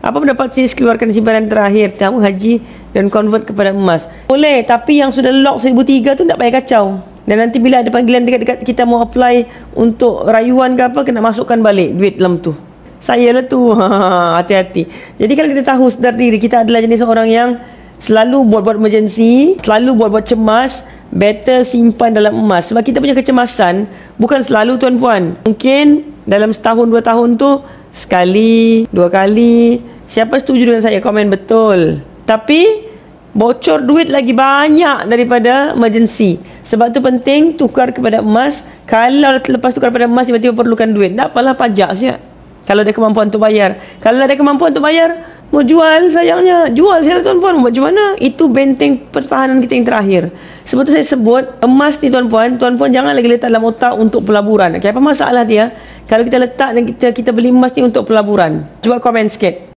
Apa pendapat Sis keluarkan simpanan terakhir tabung haji dan convert kepada emas? Boleh, tapi yang sudah lock 1003 tu tak payah kacau. Dan nanti bila ada panggilan dekat-dekat kita mau apply untuk rayuan ke apa, kena masukkan balik duit dalam tu. Saya lah tu. Hati-hati. Jadi kalau kita tahu sedar diri, kita adalah jenis orang yang selalu buat-buat emergency, selalu buat-buat cemas, better simpan dalam emas. Sebab kita punya kecemasan bukan selalu tuan-puan. Mungkin dalam setahun 2 tahun tu sekali, 2 kali. Siapa setuju dengan saya? Komen betul. Tapi bocor duit lagi banyak daripada emergency. Sebab tu penting tukar kepada emas. Kalau lepas tukar kepada emas tiba-tiba perlukan duit, tak apalah, pajak saja. Kalau ada kemampuan untuk bayar. Kalau ada kemampuan untuk bayar, mau jual sayangnya. Jual saya tuan-puan. Macam mana? Itu benteng pertahanan kita yang terakhir. Sebab tu saya sebut, emas ni tuan-puan jangan lagi letak dalam otak untuk pelaburan. Okay, apa masalah dia? Kalau kita letak dan kita beli emas ni untuk pelaburan. Cuba komen sikit.